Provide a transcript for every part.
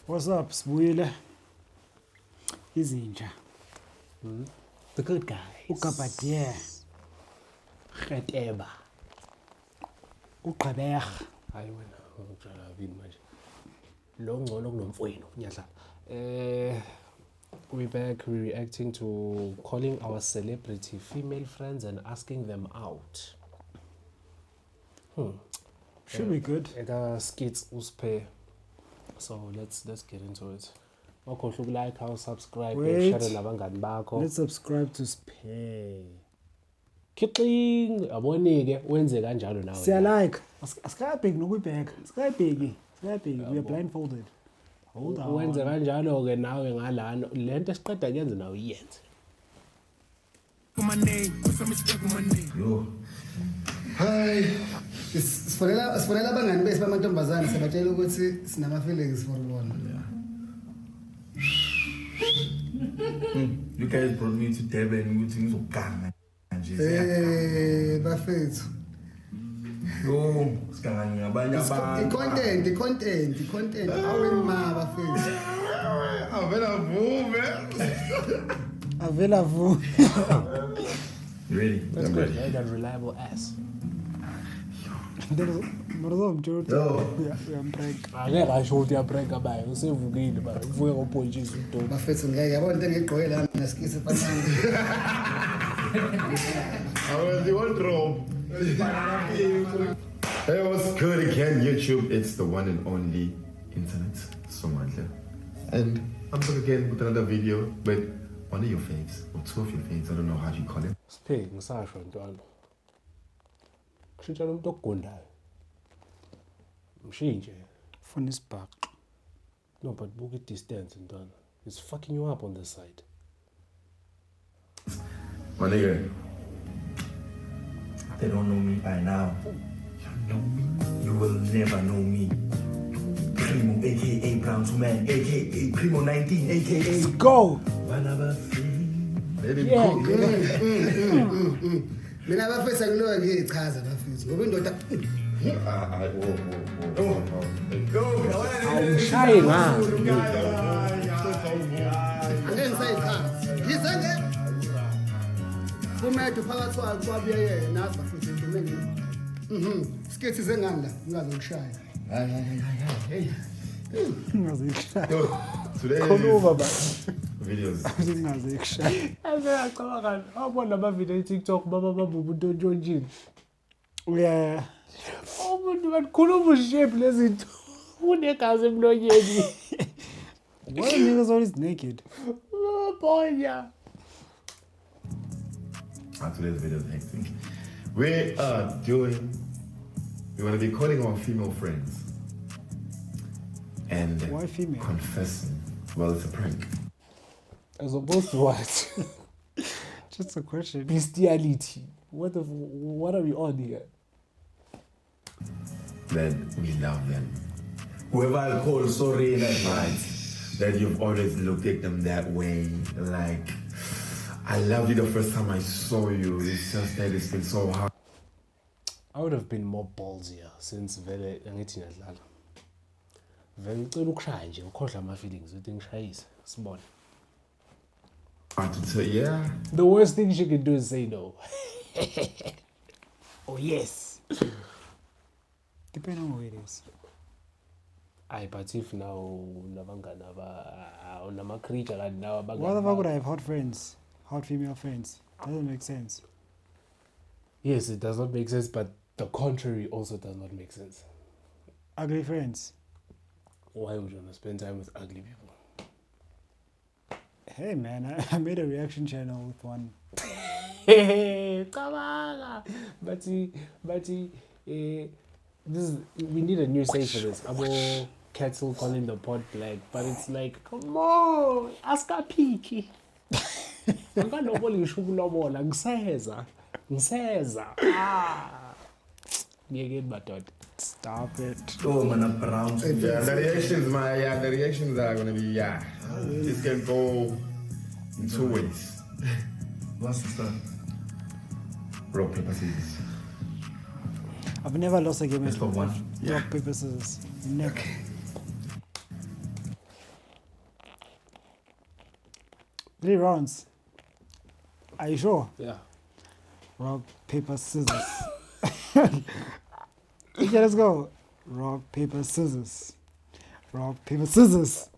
What's up, Sibuyile? Izinja. The good guys. Ukabadiye. Kheteba. Uqabeha. Hayi wena ngijala vini manje. Lo ngcono kunomfowenu nyadla. We back, we reacting to calling our celebrity female friends and asking them out. Should be good. Eka Skits Sphe. So let's get into it. Wakhohlwa ukulike, how subscribe, share nabangani bakho. Let's subscribe to Sphe. Kixing abonike wenze kanjalo nawe. Siya like. Asikabheki nokuyibheka. Asikabheki. We are blindfolded. Hold on. Wenze kanjalo ke nawe ngalana lento esiqeda kuyenza nawe iyenze. Yo. Hi. Sifonela abangani bese bamantombazana sibatshela ukuthi sinama feelings for bona. You guys brought me to Durban ukuthi ngizoganga nje. Bafethu. Yo, sigangani ngabanye abantu. I-content awema bafethu. Avela vume. You ready? That's good. Like a reliable ass. Yo. Uyambreka. Angeke asho ukuthi uyabreaka bayo usevukile ba uvuke ngophontshisa uDodo. Bafethu ngeke yabona into engigqoke la mina skisi efanele. I was the wardrobe. Hey, what's good again, YouTube? It's the one and only internet, Somandla. And I'm back again with another video with one of your faves, or two of your faves, I don't know how you call it. Sphe ngisasho ntwana. Kushintsha umuntu okugondayo. Mshintshe. Funa isibhaqo. No, but book it distance ntwana. It's fucking you up on the side. My nigga. They don't know me by now. You know me? You will never know me. Primo, aka Brown to Man, aka Primo 19, aka. Let's go. Let him Yeah. cook. Mina bafethu akuloyo ngiyichaza bafethu. Ngoba indoda Awushaye ngapha. angeke ngisayichaza. Yizenge. Kumedo phakathi kwabuye yena nazi bafethu ntomeni. Skits zengani la ungazokushaya. Hey. Ngazikushaya. Yo, today Khuluma ba. videos. Ngazikushaya. Ngiyacabanga abona ama video eTikTok baba babubu ntonjini. Yeah. Umuntu bakhuluma ushape lezinto. Unegazi emlonyeni. Why are niggas always naked? Boy, yeah. Today's video is hectic. We're going to be calling our female friends and Why female? confessing. Well, it's a prank. As opposed to what? Just a question. Bestiality. What are we on here? That we love them. Whoever I call, sorry in advance. That you've always looked at them that way. Like, I loved you the first time I saw you. It's just that it's been so hard. I would have been more ballsier since vele angithi ngiyadlala. Vele ucela ukushaya nje ukhohlwa ama feelings uthi ngishayise sibone. Hard to tell, yeah. The worst thing she can do is say no. Oh yes. Depending on who it is. Aye, but if now nabangani nama creature kanti now abangani. Why the fuck would I have hot friends? Hot female friends? Doesn't make sense. Yes, it does not make sense, but the contrary also does not make sense. Ugly friends. Why would you want to spend time with ugly people? Hey man, I made a reaction channel with one. Kabala. But this we need a new say for this. Abo Kettle calling the pot black, but it's like, come on, ask a peaky. Anganoboli ngishukulobola ngiseza. Ngeke badoda. Stop it. Oh, man, Brown to Yeah, the reactions are going to be, this can go in two ways. What's the start? Rock, paper, scissors. I've never lost a game Let's at go one. rock, paper, scissors. Never. 3 rounds. Are you sure? Yeah. Rock, paper, scissors. Okay, let's go. Rock, paper, scissors. Rock, paper, scissors.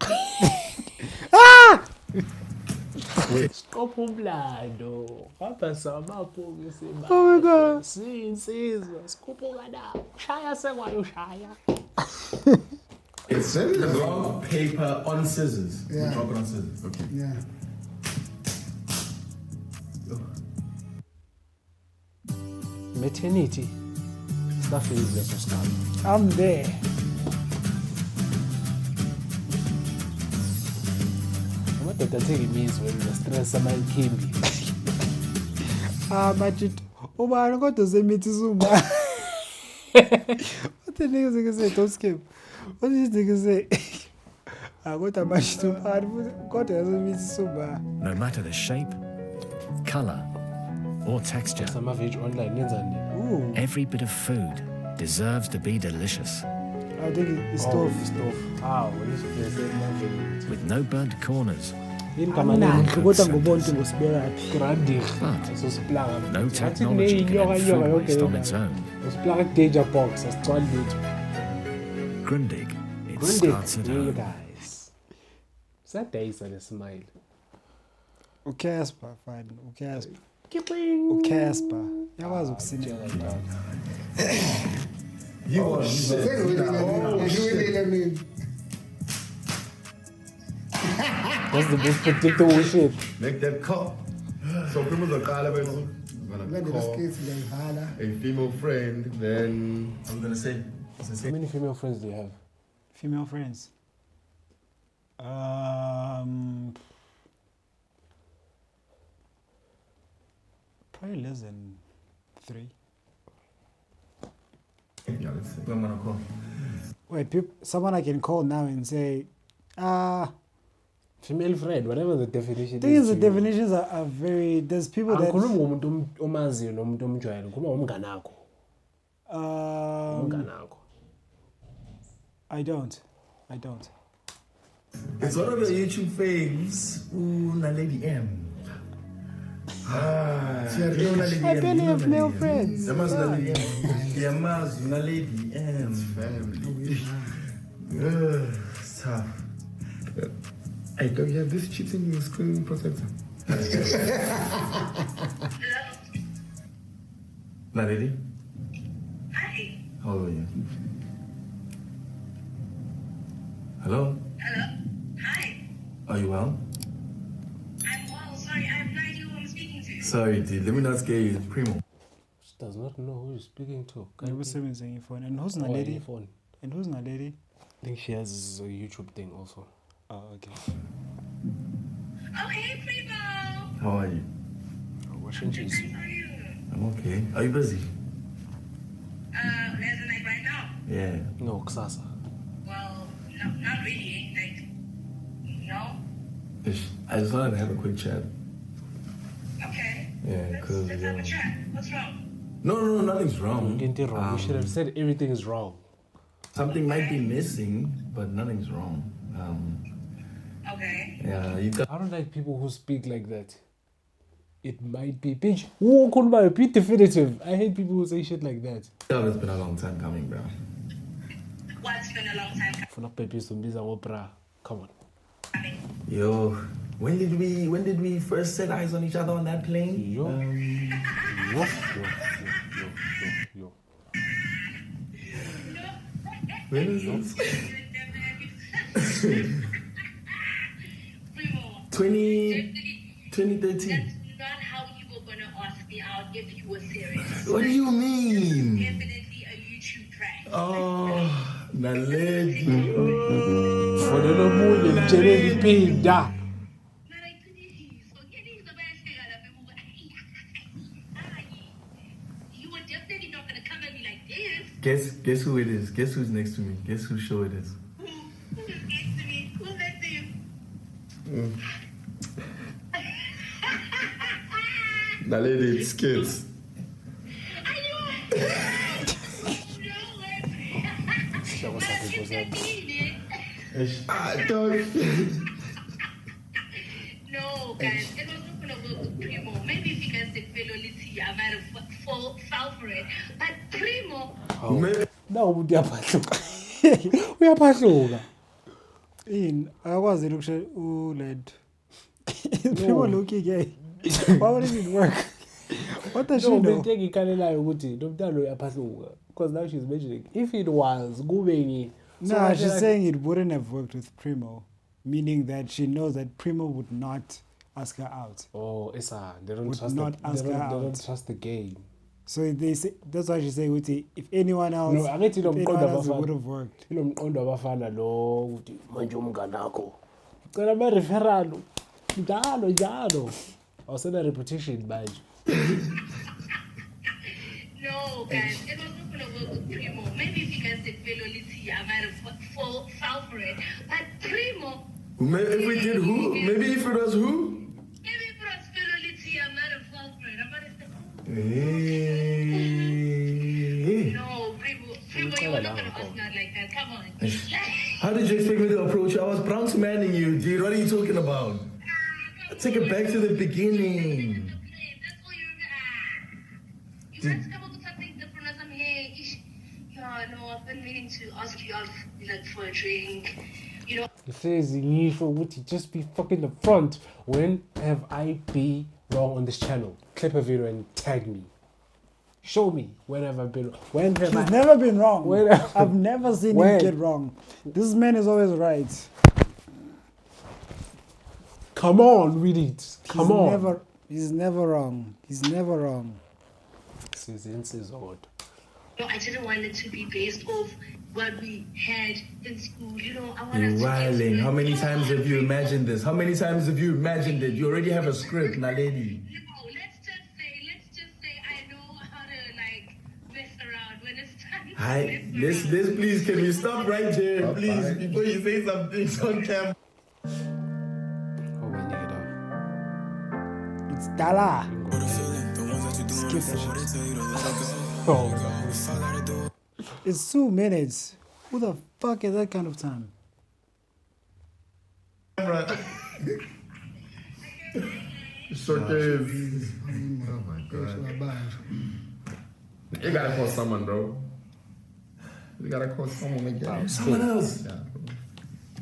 Stop umlando. Wapasa amabhokisi. Oh my God. Sinsizwa. Sikhuphuka na. Shaya sekwayo shaya. It's rock, paper, on scissors. Yeah. We drop it on scissors. Okay. Yeah. Maternity. Stuff is the scam. I'm there. Amadoda take means when the stress amayikimbi. But ubani kodwa usemithi sumba. What the niggas can say? Don't skip. What did you say? I got a match to part. Got usemithi sumba. No matter the shape, color, or texture, Some of online nenzani. Ooh, every bit of food deserves to be delicious, I think it's tough. Stuff. Ah, this place is my favorite. with no burnt corners, Amnandi kodwa ngobonke ngosibekaphi. Grandi. but So splaga. no technology can end food waste on its own. Splaga danger box as twal little. Grundig, it starts at Hey home. guys. Saturday is a smile. Ukasper fine. Ukasper. Kipling. Ukasper. Yakwazi ukusina. You are Sengiwinile mina. That's the most predictable shit. Make that call. So people are gonna Landela call skits ngiyayivala. a female friend, then I'm gonna say, How many female friends do you have? Female friends. Probably less than 3. yeah, let's say. I'm gonna call. Wait, someone I can call now and say, Female friend, whatever the definition thing is is. the definitions are very, there's people that, Angikhulumi ngomuntu omaziyo nomuntu omjwayele, ngikhuluma ngomnganakho. Umnganakho. I don't. It's one of your YouTube faves. Ooh, Nalady M. I barely have male friends. Nalady M. Family. It's tough. Hey, don't you have this chip in your screen protector? Nalady, Hi. how old are you? Hello? Hello. Hi. Are you well? I'm well. Sorry, I have no idea who I'm speaking to. Sorry, dude. Let me not scare you. It's Primo. She does not know who you're speaking to. Never saying your phone. And who's Oh, not lady? your phone. And who's not lady? I think she has a YouTube thing also. Oh, okay. Oh, hey, Primo. How are you? Washing cheese. How are you? I'm okay. Are you busy? There's a night right now. Yeah. No, Ksasa. Well, no, not really. Like, no. I just wanted to have a quick chat. Okay. Yeah, Let's cause have a chat. What's wrong? no, nothing's wrong. Didn't wrong. You should have said everything is wrong. Something might be missing, but nothing's wrong. Okay. Yeah, you got. I don't like people who speak like that. It might be bitch. Who could be definitive? I hate people who say shit like that. It's been a long time coming, bro. What's been a long time For not babies to be opera. Come on. coming? Yo, when did we first set eyes on each other on that plane? Yo. Yo. When is this? Primo. 2013. That's not how you were going to ask me out if you were serious. What do you mean? Definitely a YouTube prank. Oh, Naledi. For the moon, Jenny Pinda. You were definitely not going to come at me like this. Guess who it is? Guess who's next to me? Guess whose show it is? Who's next to me? Who's next to you? Naledi, it's Skits. I knew it. No way. I don't. No, guys, it was not gonna work with Primo. Maybe if you guys did Veloliti, I might have fell for it. But Primo, No, uyaphathuka. Uyaphathuka. In akwazi lokushe uled. People looking gay. Why would it work? What does she No, know? benteke ikalelayo ukuthi nomntana uyaphathuka. Because now she's mentioning if it was kube No, she's saying it wouldn't have worked with Primo, meaning that she knows that Primo would not ask her out. Oh, Issa, they don't Would trust not ask her they out. don't trust the game. So they say that's why she's saying Uti, if anyone else, No, angithi if lo anyone mqondo else it abafana. would have worked. Ilo mqondo abafana lo ukuthi manje umnganakho. Cela ama referral. Njalo. Awusena reputation manje. no, guys, it was not gonna work with Primo. Maybe if you guys did Veloliti, I might have fell for it. But Primo, If we did who? Maybe if it was who? maybe if it was Veloliti, I might have fell for it. I might have said, Hey. no, Primo, you were not gonna ask me out like that. Come on. How did you expect me to approach you? I was brown manning you, dude. What are you talking about? Take it back to the beginning. That's all you remember. You guys come up with something different or something. Hey, yeah, no, I've been meaning to ask you out like for a drink. You know, He says ngisho ukuthi just be fucking the front. When have I been wrong on this channel? Clip a video and tag me. Show me when have I been wrong. When have He's I never been wrong. When- I've never seen When? him get wrong. This man is always right. Come on, read it. Come on. He's never wrong. He's never wrong. Says odd. no, I didn't want it to be based off what we had in school. You know, I want You're us to wilding. get- How many times have you imagined this? How many times have you imagined it? You already have a script, na lady. No, let's just say I know how to like mess around when it's time. to Hi, mess let's around. please, can we stop right there, please, before you say something on camera? Oh my nigga. It's Dala. Skip that shit. Oh no. It's 2 minutes. Who the fuck is that kind of time? Showcase. Oh my god. You gotta call someone, bro. You gotta call someone again. Someone else. Yeah, bro.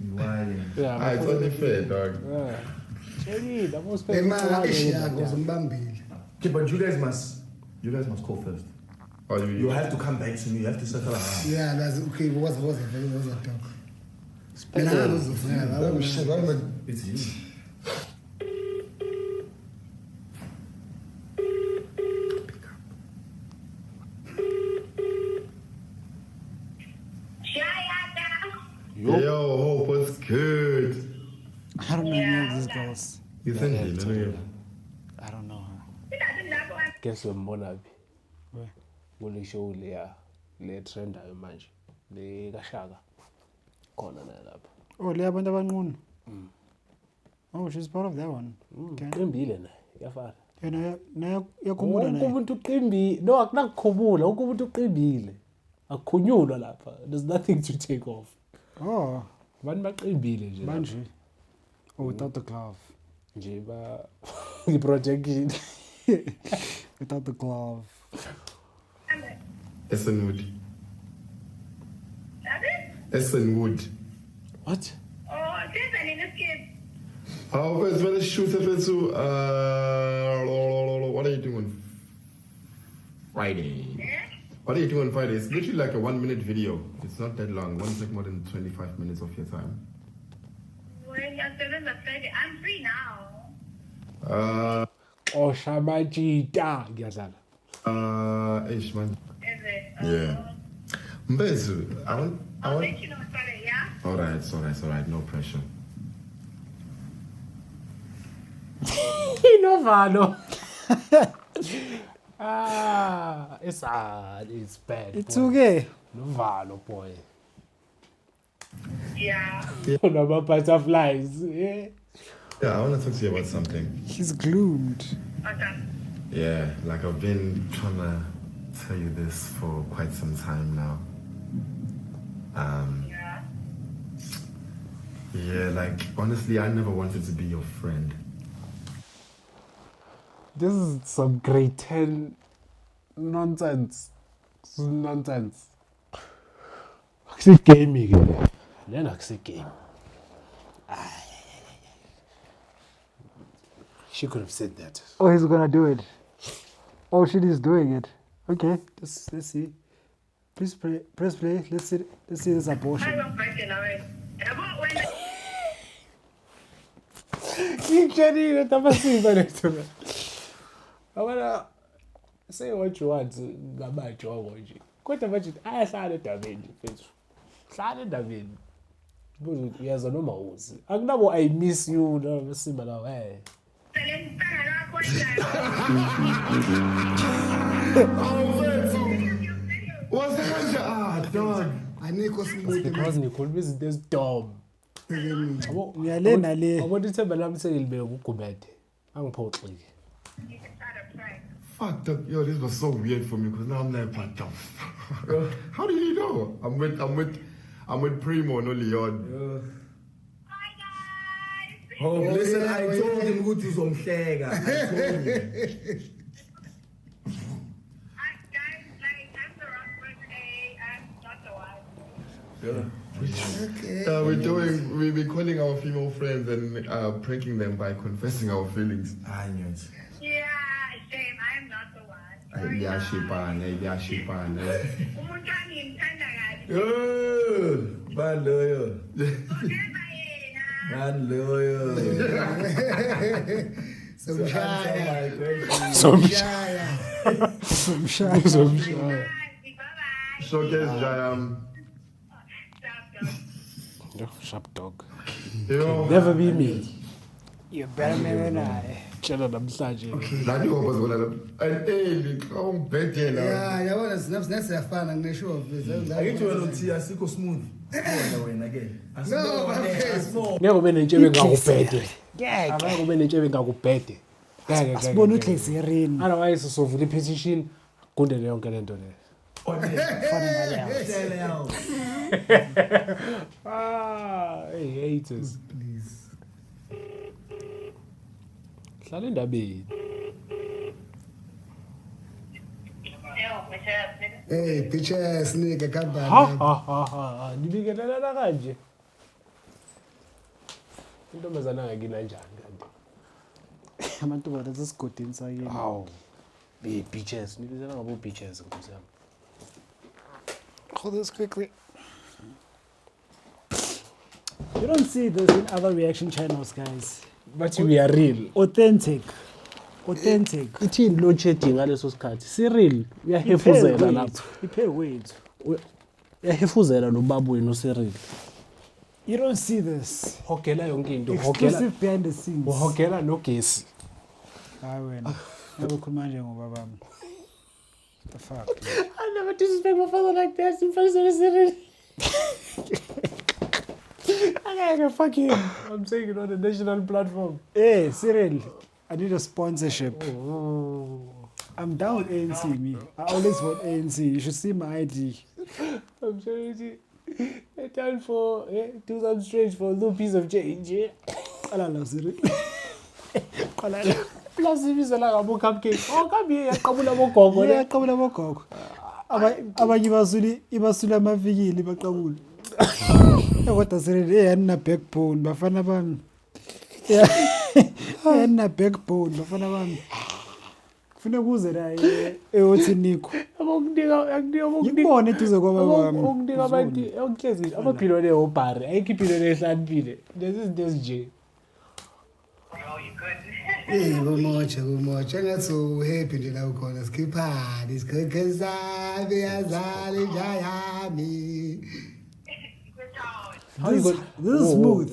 You wilding. Yeah, It's only fair, dog. Yeah. Jenny, that was Emma ishiyakho zimbambile. Okay, but you guys must call first. Oh, you have to come back to me. You have to settle around. Yeah, that's okay. Was a talk. Mina ngizofuna Oh shit, why am I? It's you. Yo, Hope, what's good? I don't know any of these girls. You think you know? I don't know her. Guess umbona phi? Where? Kule show le trendayo manje. Le kaShaka. Khona naye lapha. Oh, le abantu abanqunu. Oh, she's part of that one. Okay. Uqimbile naye, iyafana. Yena yakhumbula Wonke naye. umuntu uqimbile. No, akunakukhumula, wonke umuntu uqimbile. Akukhunyulwa lapha. There's nothing to take off. Oh, Abantu baqimbile nje. lapha. manje. Oh, without the glove. Nje ba i-projection. Without the glove. Essenwood. Essenwood. What? Oh, there's an in the skip. Oh, first, let's shoot up into, what are you doing on Friday? What are you doing on Friday? It's literally like a 1-minute video. It's not that long. Won't take more than 25 minutes of your time. When you're still in the Friday, I'm free now. Oh, Shamajita. Ngiyazala. Ish, man. Is it? Yeah. Mbezu, I want. I'll let you know on Friday, yeah? Alright, no pressure. Inovalo. It's hard. It's bad. It's boy. okay. Novalo, boy. Yeah. Number butterflies. Yeah. Yeah, I want to talk to you about something. He's gloomed. Okay. Yeah, like I've been trying to tell you this for quite some time now. Yeah. Yeah, like honestly, I never wanted to be your friend. This is some grade 10 nonsense. This is nonsense. It's gaming. Then I say game. She could have said that. Oh, he's gonna do it. Oh, she's doing it. Okay, let's see. Please press play. Let's see this abortion. Ngitshela tabasiba lethu. Abana say what you want ngamajongo nje. Kodwa manje ayahlala edabeni mfethu. Hlala edabeni. Buzo uyaza noma uzi. Akunabo I miss you nabasiba lawo hey. What's that? Ah, dog. Anikho smooth. Because nikhuluma izinto ezidom. Ngiyalena le. Abona ithemba lami selibeke ugumede. Angiphoxile. Fuck, dog. Yo, this was so weird for me because now I'm like, what the fuck? How did he know? I'm with Primo, no Leon. Oh, listen, I told him who to some shagger. I told him. We'll be calling our female friends and pranking them by confessing our feelings. I knew it. Yeah, shame. I'm not the one. Bad lawyer. Bad lawyer. Some shy. Showcase Jayam. Sharp dog. Yo. Never be me. You're better man than I. Tshela namhlanje. Lani was gonna and hey, come better now. Yeah, yabona sinasiyafana ngisho office. Akithi wena uthi asikho smooth. Wena wena again. Asibone. Ngeke ube nentshebe ngakubhede. Ngeke ube nentshebe ngakubhede. Ngeke. Sibona uGlesierini. Otherwise sovula ipetition kundele yonke lento le. Hey haters. Please. Hlala endabeni. Hey, bitches, nigga, come back. Ha. Nibikelela kanje. Intombazana ngakina njani kanti? Abantu bona sesigodini sakini. Haw. Be bitches. Nibizela ngabo bitches nkosi yami. Hold this quickly. You don't see this in other reaction channels, guys. But we are real. Authentic. Ithini load shedding ngaleso sikhathi? Si real. Uyahefuzela lapho. Iphe wethu. Uyahefuzela lo baba wenu si real. You don't see this. Hogela yonke into. Exclusive behind the scenes. Uhogela nogesi. Hayi wena. Ngabukhuluma nje ngobabami. The fuck? I never disrespect my father like that in front of Cyril. Okay, fuck him. I'm saying it on the national platform. Hey, Cyril, I need a sponsorship. I'm down with ANC, me. I always vote ANC. You should see my ID. I'm sorry. I down for do something strange for a little piece of change. Alala, Cyril. Plus ibizela ngabo cupcake. Oh, come here, yaqabula bogogo. Yeah, qabula bogogo. Abanye ibasuli amavikili baqabula. Kodwa Cyril eyana backbone bafana bami. Yeah. Eyana backbone bafana bami. Kufuna kuze la eyothi Nico. Ngibone eduze kwaba bami. Ukudinga abantu okuhlezi amaphilo le obhari ayikhipile lehlaniphile. Lezi zinto ezinje. Hey, kumocha. Ngathi uhappy nje la ukhona. Skipani, isikhakhazami yazali jayami. This is smooth.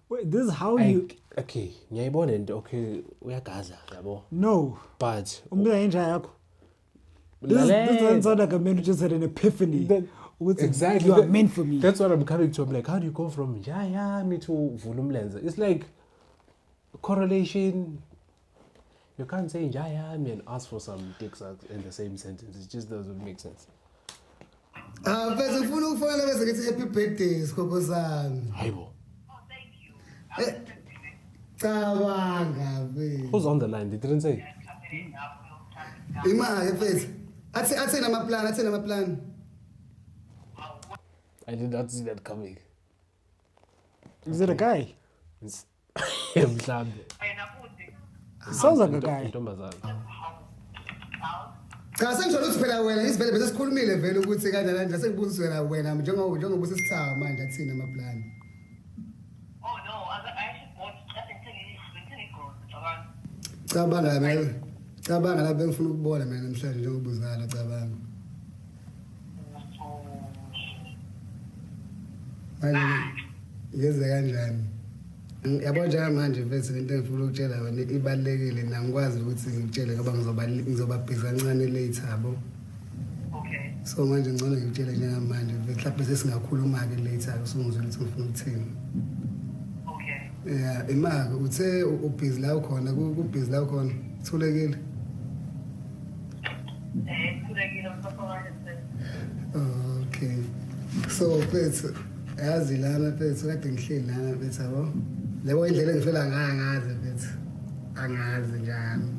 Wait, this is how you... Okay, ngiyayibona into okay uyagaza yabo. No. But Umbuza inja yakho. This doesn't sound like a man who just had an epiphany. Exactly. You are meant for me. That's what I'm coming to. I'm like, how do you go from me to Vulumlenza? It's like correlation. You can't say me and ask for some dicks in the same sentence. It just doesn't make sense. Bese ufuna ukufana bese ngithi happy birthday sikhopho sami. Hayibo. Cabanga be. Who's on the line? They didn't say. Imali mfethu. Athena amaplan. I did not see that coming. Is it a guy? Mhlambe. Sounds like a guy. Intombazana. Cha sengisho ukuthi phela wena isivele bese sikhulumile vele ukuthi kanjani nje sengibuziswe wena njengoba usisithawa manje athina amaplan. Oh no, I actually bought nothing to Cabanga la bengifuna ukubona mina namhlanje njengobuzala cabanga. Manje yenze kanjani? Yabo njalo manje mfethu into engifuna ukutshela wena ibalekile na ngikwazi ukuthi ngikutshele ngoba ngizoba busy kancane later yabo. Okay. So manje ngicela ngikutshele njengamanje mhlawumbe sesingakhuluma ke later usungizwe ukuthi ngifuna ukuthini. Okay. Yeah, imali uthe ubusy la ukhona kubusy la ukhona thulekile. Okay. So mfethu yazi lana mfethu kade ngihleli lana mfethu yabo. Lebo indlela engifela ngazi mfethu. Angazi njani.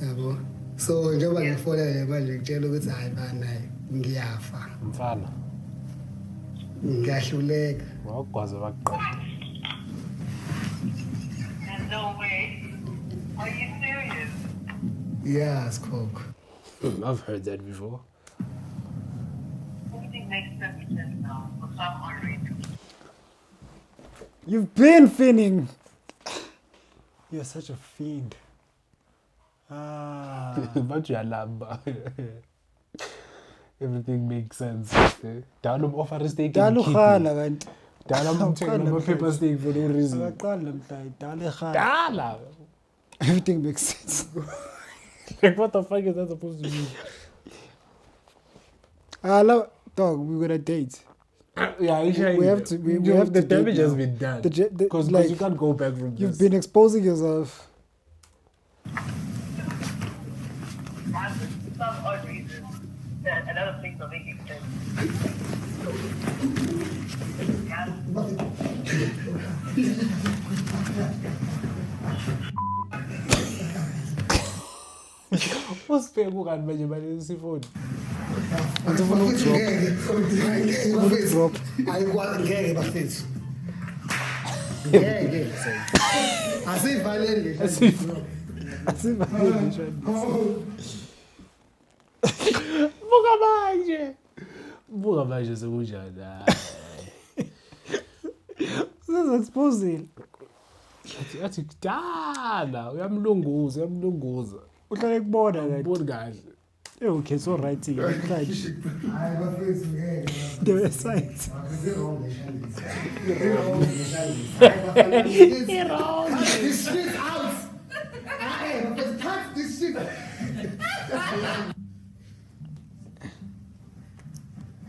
Yabo. So njengoba ngifonele manje ngitshela ukuthi hayi bana ngiyafa. Mfana. Ngiyahluleka. Wawugwaza bakuqasha. There's no way. Are you serious? Yeah, Coke. I've heard that before. Everything makes perfect sense now. But I'm worried. You've been finning. You're such a fiend. But you're lamba. Everything makes sense. Down offer a steak. Dalu khala kanti. Down paper steak for no reason. Akaqala mhla dale khala. Dala. Everything makes sense. Like what the fuck is that supposed to mean? Dog, we're gonna date. Yeah, We have to. We have the to damage date has now. been done. Because Because you can't go back from this. you've been exposing yourself. Some odd reason. Another thing for making sense. What's Sphe kukani manje balesi phone? Andifuna ukudrop. Ayikwazi ngeke bafethu. Ngeke. Asivalele. Asivalele nje. Buka manje sekunjani. This is exposing. Athi kudala uyamlunguza. Uhlale kubona kanti. Uboni kahle. Okay, so right here. Hayi bafethu ngeke. The website. This shit out. Hey, bafethu cut this shit.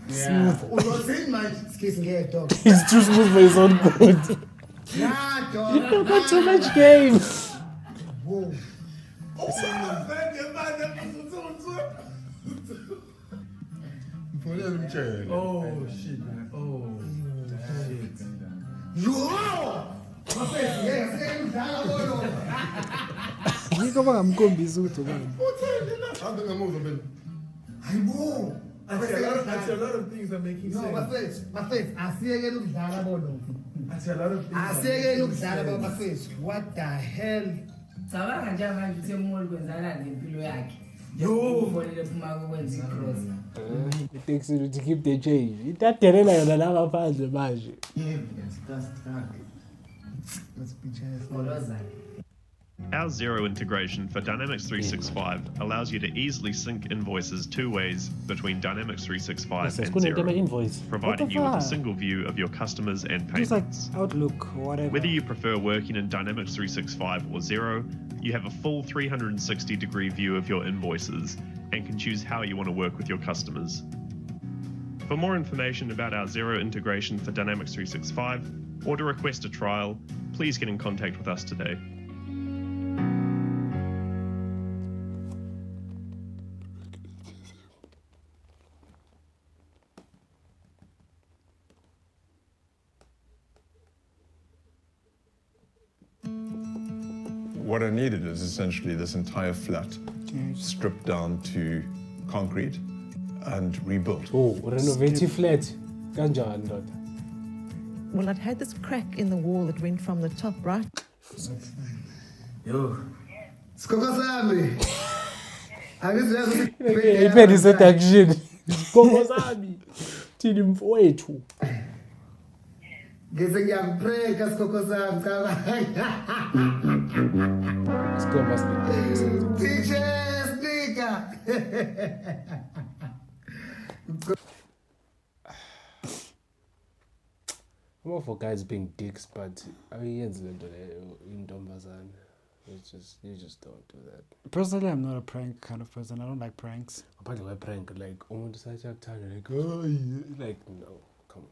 Smooth. Uzothini manje? Skits ngeke dog. He's too smooth for his own good. Nah, dog. You've got too much game. Whoa. Oh shit, man. Oh shit. Yo! Bafethu ngeke sekudala bona. Ngiko bangamkhombisa ukuthi ubani. I think I'm over, man. Hayibo. Actually, a lot of things are making No, sense. bafethu asiyekele ukudlala bona. Actually, a lot of things. Asiyekele ukudlala bafethu. What the hell? Cabanga nje manje ukuthi umuntu kwenzakala ngempilo yakhe. Yo. Ufonele phuma kwenza i-cross. It takes you to keep the change. Itadelela yona la ngaphandle manje. Let's be chance. Ngolozana. Our Zero integration for Dynamics 365 allows you to easily sync invoices two ways between Dynamics 365 and Zero, invoice. providing you with a single view of your customers and Just like payments. Outlook or whatever. Whether you prefer working in Dynamics 365 or Zero, you have a full 360-degree view of your invoices and can choose how you want to work with your customers. For more information about our Zero integration for Dynamics 365 or to request a trial, please get in contact with us today. what I needed is essentially this entire flat stripped down to concrete and rebuilt. Oh, renovate flat. Kanjani ndoda? Well, I'd had this crack in the wall that went from the top, right? Yo. Skokosami. Ipeni seduction. Skokosami. Thini mfowethu. Ngize ngiyakupranka Skokosami cha. Skokosami. Teachers nigga. I'm all for guys being dicks, but I mean, in Dombazan, you just don't do that. Personally, I'm not a prank kind of person. I don't like pranks. Apart from prank, like, oh, like, oh, like, no, come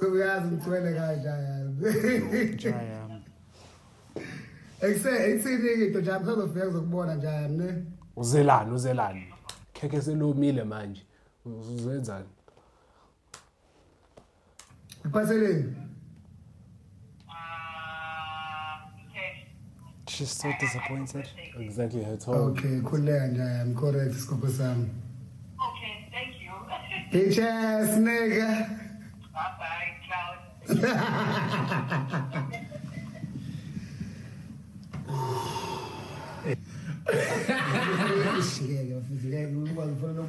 on. Uzelani. Keke selomile manje. Uzenzani? She's so disappointed. Exactly her tone. Okay, cool. I'm correct, Skokosami. Okay, thank you. Teachers nigga. Bye-bye, Cloud.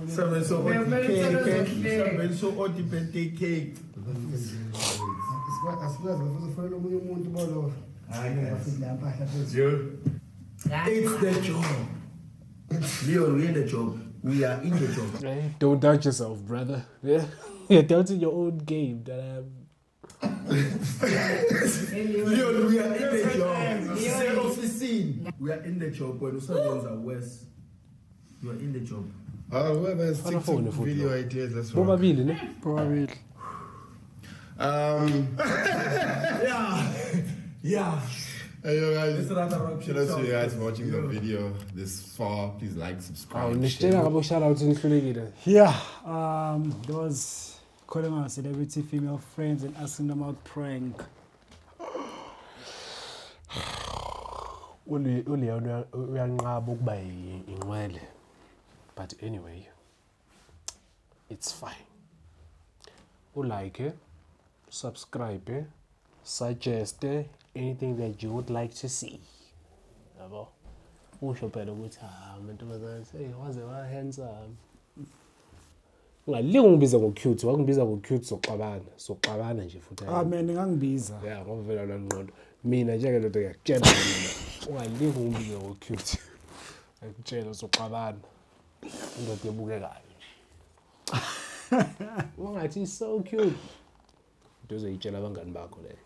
Somebody so OT cake. It's the job. Leon, we're in the job. We are in the job. Hey, don't doubt yourself, brother. Yeah, you're doubting your own game. Leon, we are in the job. Set off the scene. We are in the job. When Usavans are west, you are in the job. Whoever has TikTok video ideas, let's rock. Probably, ne? Probably. Yeah. Hey, yo guys, This is another rock shout out to you guys shit. for watching the video this far. Please like, Oh, subscribe, nishitela share. ngabo shout out in Yeah, there was calling our celebrity female friends and asking them about prank. uyanqaba ukuba inqwele, but anyway, it's fine. Like, subscribe, suggest anything that you would like to see. Yabo. Usho phela ukuthi amantombazane waze wa handsome. Ungalinga ungibiza ngo-cute, wakungibiza ngo-cute soxabana nje futhi. Mina ngingangibiza. Yeah, ngoba vela lona ngqondo. Mina njengelodo ngiyakutshela mina. Ungalinga ungibiza ngo-cute. Ngiyakutshela soxabana. Indoda ebukekayo. Ungathi so cute. Uzoyitshela abangani bakho le.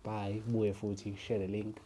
Bye, buye futhi share the link.